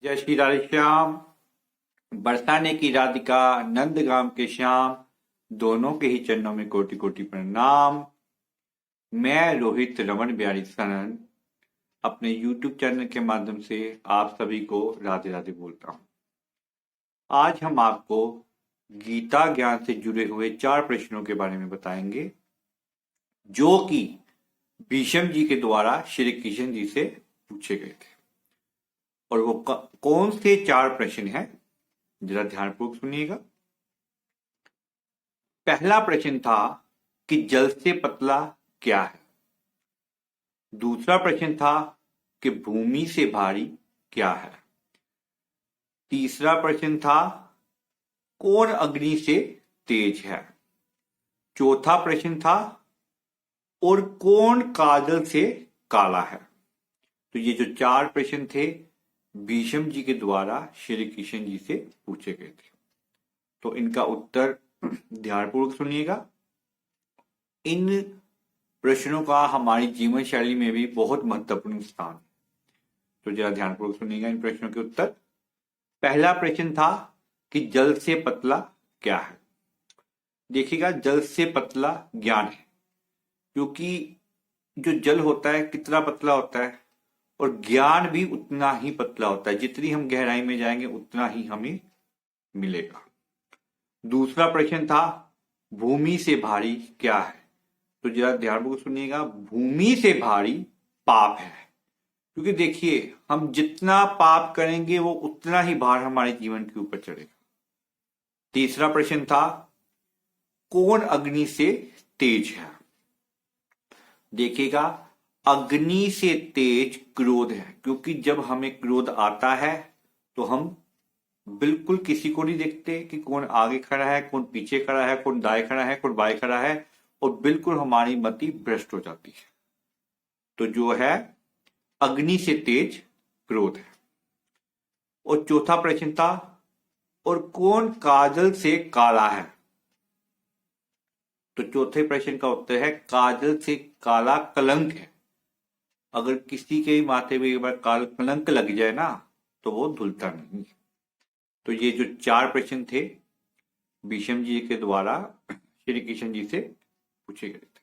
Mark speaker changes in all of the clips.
Speaker 1: जय श्री राधे श्याम। बरसाने की राधिका नंदगाम के श्याम, दोनों के ही चरणों में कोटि कोटि प्रणाम। मैं रोहित रमन बिहारी सनन अपने YouTube चैनल के माध्यम से आप सभी को राधे राधे बोलता हूँ। आज हम आपको गीता ज्ञान से जुड़े हुए 4 प्रश्नों के बारे में बताएंगे, जो कि भीष्म जी के द्वारा श्री कृष्ण जी से पूछे गए थे। और वो कौन से 4 प्रश्न हैं, जरा ध्यानपूर्वक सुनिएगा। पहला प्रश्न था कि जल से पतला क्या है। दूसरा प्रश्न था कि भूमि से भारी क्या है। तीसरा प्रश्न था कौन अग्नि से तेज है। चौथा प्रश्न था और कौन काजल से काला है। तो ये जो 4 प्रश्न थे भीष्म जी के द्वारा श्री कृष्ण जी से पूछे गए थे। तो इनका उत्तर ध्यानपूर्वक सुनिएगा। इन प्रश्नों का हमारी जीवन शैली में भी बहुत महत्वपूर्ण स्थान है, तो जरा ध्यानपूर्वक सुनिएगा इन प्रश्नों के उत्तर। पहला प्रश्न था कि जल से पतला क्या है। देखिएगा, जल से पतला ज्ञान है, क्योंकि जो जल होता है कितना पतला होता है और ज्ञान भी उतना ही पतला होता है। जितनी हम गहराई में जाएंगे उतना ही हमें मिलेगा। दूसरा प्रश्न था भूमि से भारी क्या है। तो जरा ध्यानपूर्वक सुनिएगा, भूमि से भारी पाप है, क्योंकि देखिए हम जितना पाप करेंगे वो उतना ही भार हमारे जीवन के ऊपर चढ़ेगा। तीसरा प्रश्न था कौन अग्नि से तेज है। देखिएगा, अग्नि से तेज क्रोध है, क्योंकि जब हमें क्रोध आता है तो हम बिल्कुल किसी को नहीं देखते कि कौन आगे खड़ा है, कौन पीछे खड़ा है, कौन दाएं खड़ा है, कौन बाएं खड़ा है, और बिल्कुल हमारी मति भ्रष्ट हो जाती है। तो जो है अग्नि से तेज क्रोध है। और चौथा प्रश्न था और कौन काजल से काला है। तो चौथे प्रश्न का उत्तर है काजल से काला कलंक है। अगर किसी के माथे में एक बार काल कलंक लग जाए ना तो वो धुलता नहीं। तो ये जो 4 प्रश्न थे भीष्म जी के द्वारा श्री कृष्ण जी से पूछे गए थे।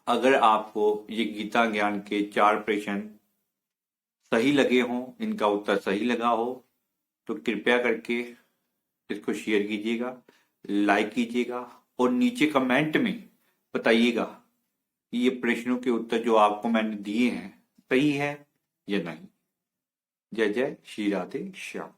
Speaker 1: अगर आपको ये गीता ज्ञान के 4 प्रश्न सही लगे हों, इनका उत्तर सही लगा हो, तो कृपया करके इसको शेयर कीजिएगा, लाइक कीजिएगा और नीचे कमेंट में बताइएगा कि ये प्रश्नों के उत्तर जो आपको मैंने दिए हैं सही है या नहीं। जय जय श्री राधे श्याम।